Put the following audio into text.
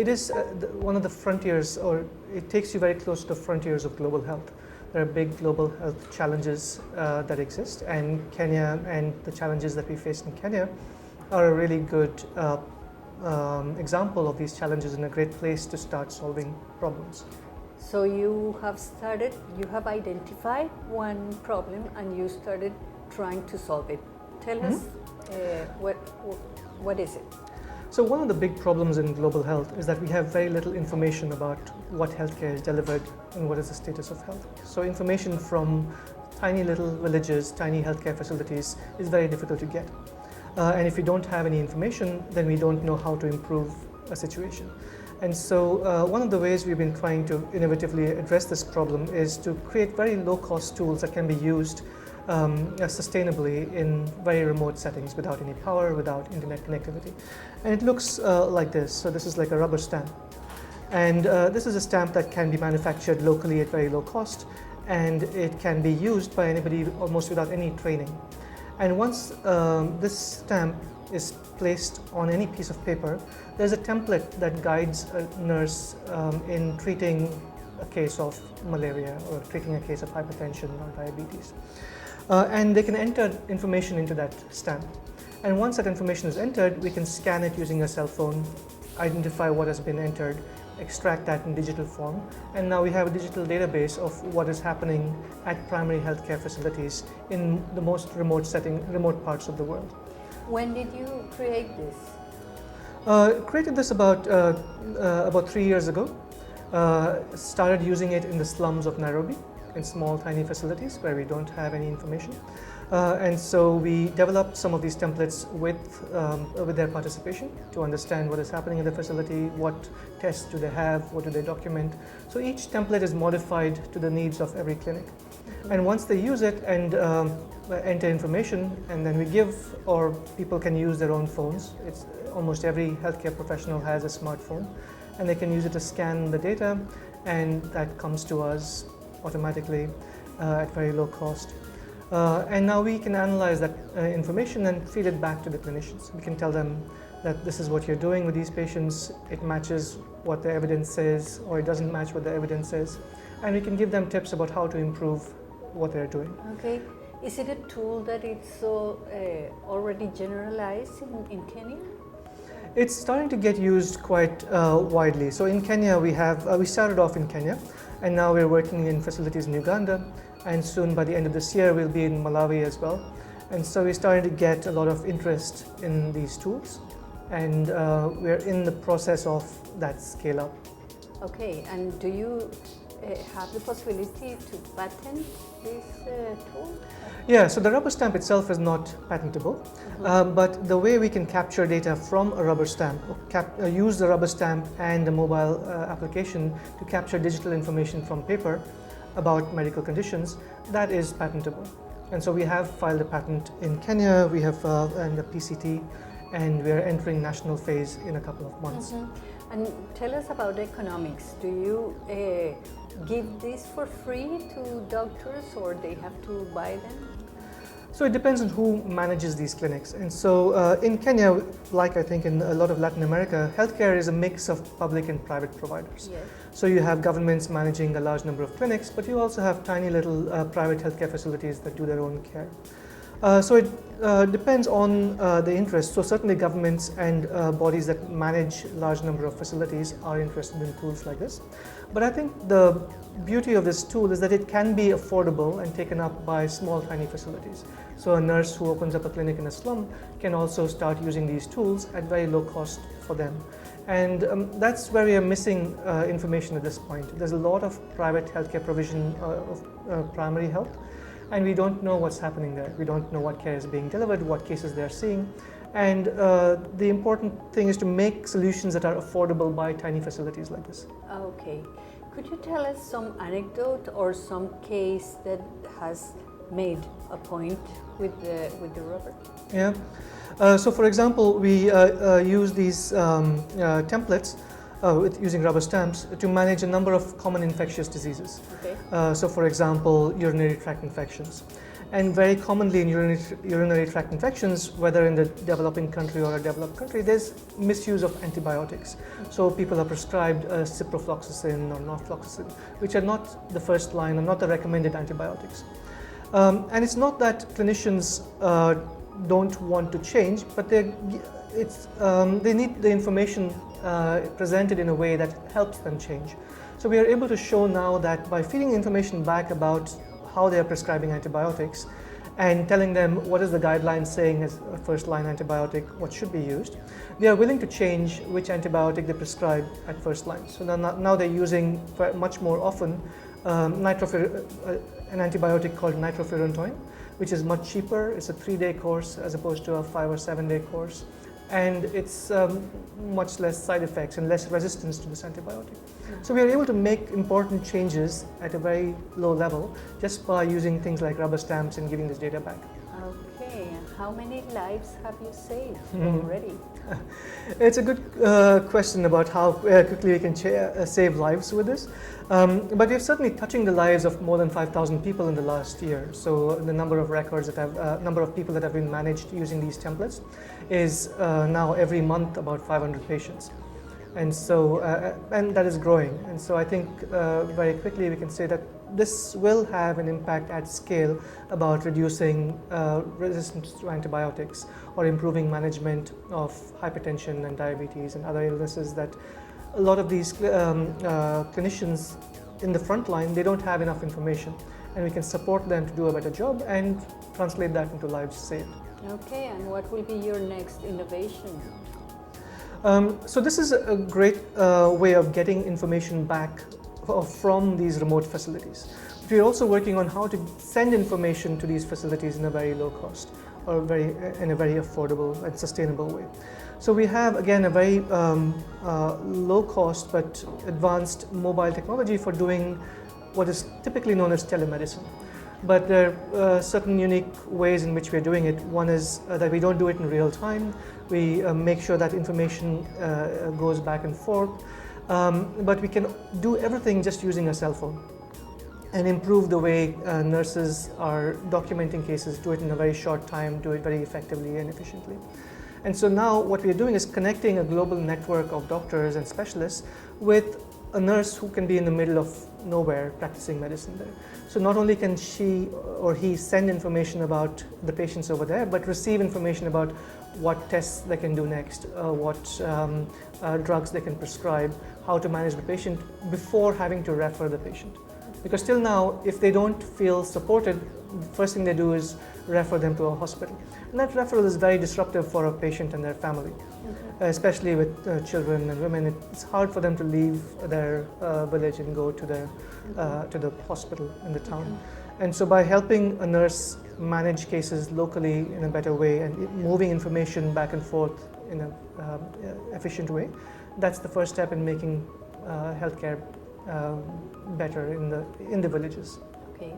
it is one of the frontiers, or it takes you very close to the frontiers of global health. There are big global health challenges that exist, and Kenya and the challenges that we face in Kenya are a really good example of these challenges and a great place to start solving problems. So you have identified one problem and you started trying to solve it. Tell us what is it? So one of the big problems in global health is that we have very little information about what healthcare is delivered and what is the status of health. So information from tiny little villages, tiny healthcare facilities is very difficult to get. And if we don't have any information, then we don't know how to improve a situation. And so one of the ways we've been trying to innovatively address this problem is to create very low-cost tools that can be used sustainably in very remote settings without any power, without internet connectivity. And it looks like this. So this is like a rubber stamp. And this is a stamp that can be manufactured locally at very low cost, and it can be used by anybody almost without any training. And once this stamp is placed on any piece of paper, there's a template that guides a nurse in treating a case of malaria or treating a case of hypertension or diabetes. And they can enter information into that stamp. And once that information is entered, we can scan it using a cell phone, identify what has been entered, extract that in digital form, and now we have a digital database of what is happening at primary healthcare facilities in the most remote parts of the world. When did you create this? Created this about 3 years ago. Started using it in the slums of Nairobi, in small tiny facilities where we don't have any information. And so we developed some of these templates with their participation to understand what is happening in the facility, what tests do they have, what do they document. So each template is modified to the needs of every clinic. And once they use it and enter information, and then we give, or people can use their own phones. It's almost every healthcare professional has a smartphone, and they can use it to scan the data, and that comes to us automatically at very low cost. And now we can analyze that information and feed it back to the clinicians. We can tell them that this is what you're doing with these patients, it matches what the evidence says, or it doesn't match what the evidence says, and we can give them tips about how to improve what they're doing. Okay. Is it a tool that is so already generalized in Kenya? It's starting to get used quite widely. So in Kenya, we started off in Kenya, and now we're working in facilities in Uganda, and soon by the end of this year we'll be in Malawi as well. And so we're starting to get a lot of interest in these tools, and we're in the process of that scale up. Okay, and do you have the possibility to patent this tool? Yeah, so the rubber stamp itself is not patentable, but the way we can capture data from a rubber stamp, use the rubber stamp and the mobile application to capture digital information from paper about medical conditions, that is patentable. And so we have filed a patent in Kenya, we have and a PCT, and we are entering national phase in a couple of months. And tell us about economics. Do you give this for free to doctors, or they have to buy them? So it depends on who manages these clinics. And so in Kenya, like I think in a lot of Latin America, healthcare is a mix of public and private providers. Yes. So you have governments managing a large number of clinics, but you also have tiny little private healthcare facilities that do their own care. So it depends on the interest. So certainly governments and bodies that manage large number of facilities are interested in tools like this. But I think the beauty of this tool is that it can be affordable and taken up by small tiny facilities. So a nurse who opens up a clinic in a slum can also start using these tools at very low cost for them. And that's where we are missing information at this point. There's a lot of private healthcare provision of primary health, and we don't know what's happening there. We don't know what care is being delivered, what cases they're seeing. And the important thing is to make solutions that are affordable by tiny facilities like this. Okay. Could you tell us some anecdote or some case that has made a point with the rubber? Yeah. So for example, we use these templates using rubber stamps to manage a number of common infectious diseases. Okay. So for example, urinary tract infections. And very commonly in urinary tract infections, whether in the developing country or a developed country, there's misuse of antibiotics. So people are prescribed ciprofloxacin or norfloxacin, which are not the first line or not the recommended antibiotics. And it's not that clinicians don't want to change, but they need the information presented in a way that helps them change. So we are able to show now that by feeding information back about how they are prescribing antibiotics and telling them what is the guideline saying as a first line antibiotic, what should be used, they are willing to change which antibiotic they prescribe at first line. So now they're using much more often an antibiotic called nitrofurantoin, which is much cheaper. It's a 3-day course as opposed to a 5 or 7-day course. And it's much less side effects and less resistance to this antibiotic. So we are able to make important changes at a very low level just by using things like rubber stamps and giving this data back. Okay, and how many lives have you saved already? It's a good question about how quickly we can save lives with this. But we're certainly touching the lives of more than 5,000 people in the last year. So the number of records that have, number of people that have been managed using these templates is now every month about 500 patients. And so, and that is growing. And so I think very quickly we can say that this will have an impact at scale about reducing resistance to antibiotics or improving management of hypertension and diabetes and other illnesses that a lot of these clinicians in the front line, they don't have enough information, and we can support them to do a better job and translate that into lives saved. Okay, and what will be your next innovation? So this is a great way of getting information back from these remote facilities. But we're also working on how to send information to these facilities in a very low cost or in a very affordable and sustainable way. So we have, again, a very low cost but advanced mobile technology for doing what is typically known as telemedicine. But there are certain unique ways in which we're doing it. One is that we don't do it in real time. We make sure that information goes back and forth. But we can do everything just using a cell phone and improve the way nurses are documenting cases, do it in a very short time, do it very effectively and efficiently. And so now what we are doing is connecting a global network of doctors and specialists with a nurse who can be in the middle of nowhere practicing medicine there. So not only can she or he send information about the patients over there, but receive information about what tests they can do next, what drugs they can prescribe, how to manage the patient before having to refer the patient. Because till now, if they don't feel supported, the first thing they do is refer them to a hospital. And that referral is very disruptive for a patient and their family, especially with children and women. It's hard for them to leave their village and go to the hospital in the town. And so by helping a nurse manage cases locally in a better way and moving information back and forth in an efficient way, that's the first step in making healthcare better in the villages. Okay.